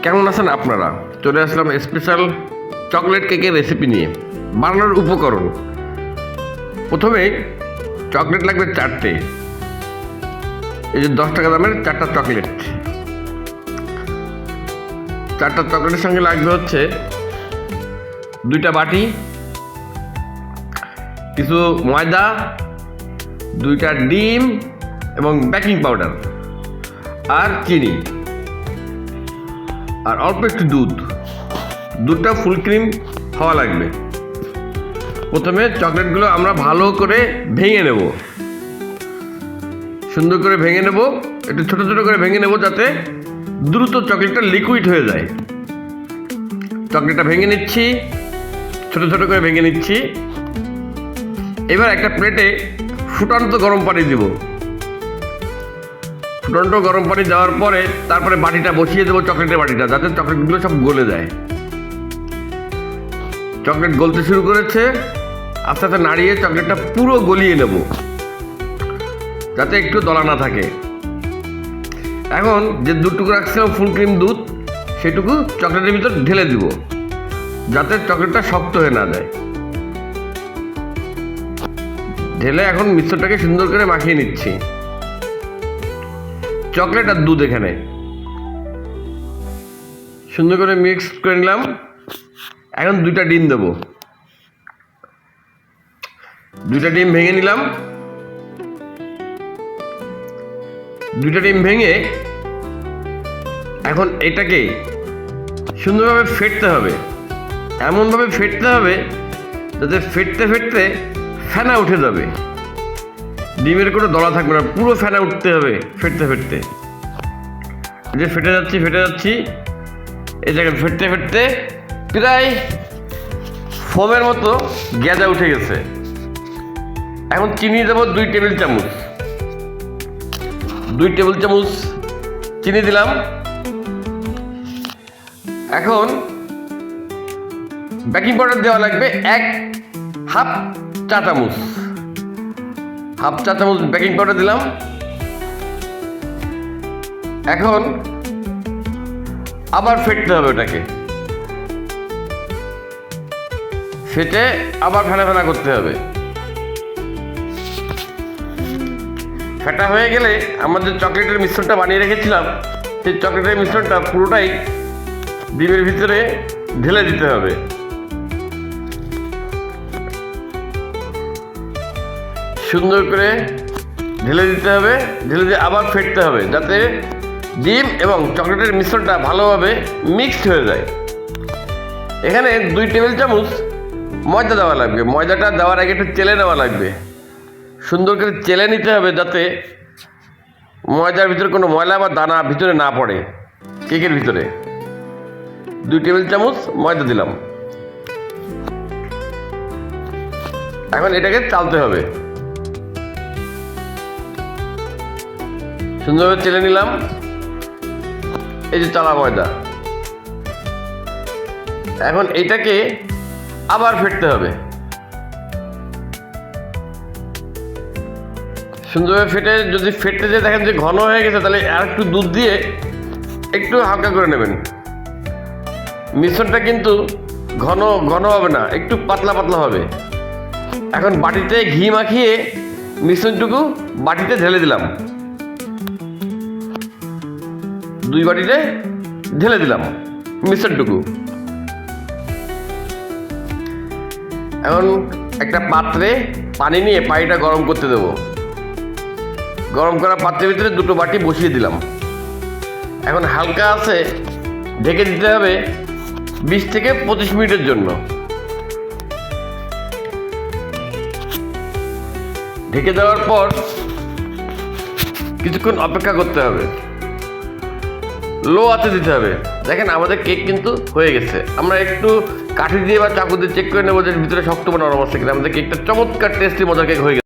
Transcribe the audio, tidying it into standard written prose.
কেমন আছেন আপনারা? চলে আসলাম স্পেশাল চকলেট কেকের রেসিপি নিয়ে। বানানোর উপকরণ, প্রথমে চকলেট লাগবে 4টে। এই যে 10 টাকা দামের 4টা চকলেট। 4টা চকলেটের সঙ্গে লাগবে হচ্ছে 2টা বাটি, কিছু ময়দা, 2টা ডিম এবং বেকিং পাউডার আর চিনি আর অল্প একটু দুধটা ফুল ক্রিম হওয়া লাগবে। প্রথমে চকলেটগুলো আমরা ভালো করে ভেঙে নেব, সুন্দর করে ভেঙে নেব, একটু ছোট ছোট করে ভেঙে নেব যাতে দ্রুত চকলেটটা লিকুইড হয়ে যায়। চকলেটটা ভেঙে নিচ্ছি, ছোট ছোট করে ভেঙে নিচ্ছি। এবার একটা প্লেটে ফুটন্ত গরম পানি দিব। ফুটন্ত গরম পানি দেওয়ার পরে তারপরে বাটিটা বসিয়ে দেবো, চকলেটের বাটিটা, যাতে চকলেটগুলো সব গলে যায়। চকলেট গলতে শুরু করেছে, আস্তে আস্তে নাড়িয়ে চকলেটটা পুরো গলিয়ে নেব যাতে একটু দলা না থাকে। এখন যে দুটুকু রাখছিলাম ফুল ক্রিম দুধ, সেটুকু চকলেটের ভিতর ঢেলে দিব যাতে চকলেটটা শক্ত হয়ে না যায়। ঢেলে এখন মিশ্রণটাকে সুন্দর করে মাখিয়ে নিচ্ছি। চকলেট আর দুধ এখানে সুন্দর করে মিক্স করে নিলাম। এখন 2টা ডিম দেবো। 2টা ডিম ভেঙে নিলাম। 2টা ডিম ভেঙে এখন এটাকে সুন্দরভাবে ফেটতে হবে। এমনভাবে ফেটতে হবে যাতে ফেটতে ফেটতে ফেনা উঠে যাবে, ডিমের কোনো দলা থাকবে না, পুরো ফেনা উঠতে হবে ফেটতে ফেটতে। যে ফেটে যাচ্ছি এই জায়গায় ফেটতে ফেটতে প্রায় ফোমের মতো গেজা উঠে গেছে। এখন চিনি দেবো 2 টেবিল চামচ। 2 টেবিল চামচ চিনি দিলাম। এখন বেকিং পাউডার দেওয়া লাগবে হাফ চা চামচ। হাফ চা চামচ বেকিং পাউডার দিলাম। এখন আবার ফেটতে হবে, ওটাকে ফেটে আবার ফেনা ফেনা করতে হবে। ফেটা হয়ে গেলে আমাদের চকলেটের মিশ্রণটা বানিয়ে রেখেছিলাম, সেই চকলেটের মিশ্রণটা পুরোটাই ডিমের ভিতরে ঢেলে দিতে হবে। সুন্দর করে ঢেলে দিতে হবে, ঢেলে দিয়ে আবার ফেটতে হবে যাতে ডিম এবং চকলেটের মিশ্রণটা ভালোভাবে মিক্সড হয়ে যায়। এখানে 2 টেবিল চামচ ময়দা দেওয়া লাগবে। ময়দাটা দেওয়ার আগে একটু চেলে নেওয়া লাগবে, সুন্দর করে চেলে নিতে হবে যাতে ময়দার ভিতরে কোনো ময়লা বা দানা ভিতরে না পড়ে কেকের ভিতরে। 2 টেবিল চামচ ময়দা দিলাম। এখন এটাকে চালতে হবে, সুন্দরভাবে চেলে নিলাম। এই যে চালা ময়দা, এখন এইটাকে আবার ফেটতে হবে। সুন্দরভাবে ফেটে, যদি ফেটতে যে দেখেন যে ঘন হয়ে গেছে, তাহলে আর একটু দুধ দিয়ে একটু হালকা করে নেবেন। মিশ্রণটা কিন্তু ঘন ঘন হবে না, একটু পাতলা পাতলা হবে। এখন বাটিতে ঘি মাখিয়ে মিশ্রণটুকু বাটিতে ঢেলে দিলাম। 2 বাটিতে ঢেলে দিলাম মিশ্রণটুকু। এখন একটা পাত্রে পানি নিয়ে পানিটা গরম করতে দেবো। গরম করা পাত্রের ভিতরে 2টো বাটি বসিয়ে দিলাম। এখন হালকা আছে ঢেকে দিতে হবে 20 থেকে 25 মিনিটের জন্য। ঢেকে দেওয়ার পর কিছুক্ষণ অপেক্ষা করতে হবে, লো আঁচে দিতে হবে। দেখেন আমাদের কেক কিন্তু হয়ে গেছে। আমরা একটু কাঠি দিয়ে বা চাকু দিয়ে চেক করে নেবো যে ভিতরে শক্ত বা নরম আছে কিনা। আমাদের কেকটা চমৎকার টেস্টি মজার কেক হয়ে গেছে।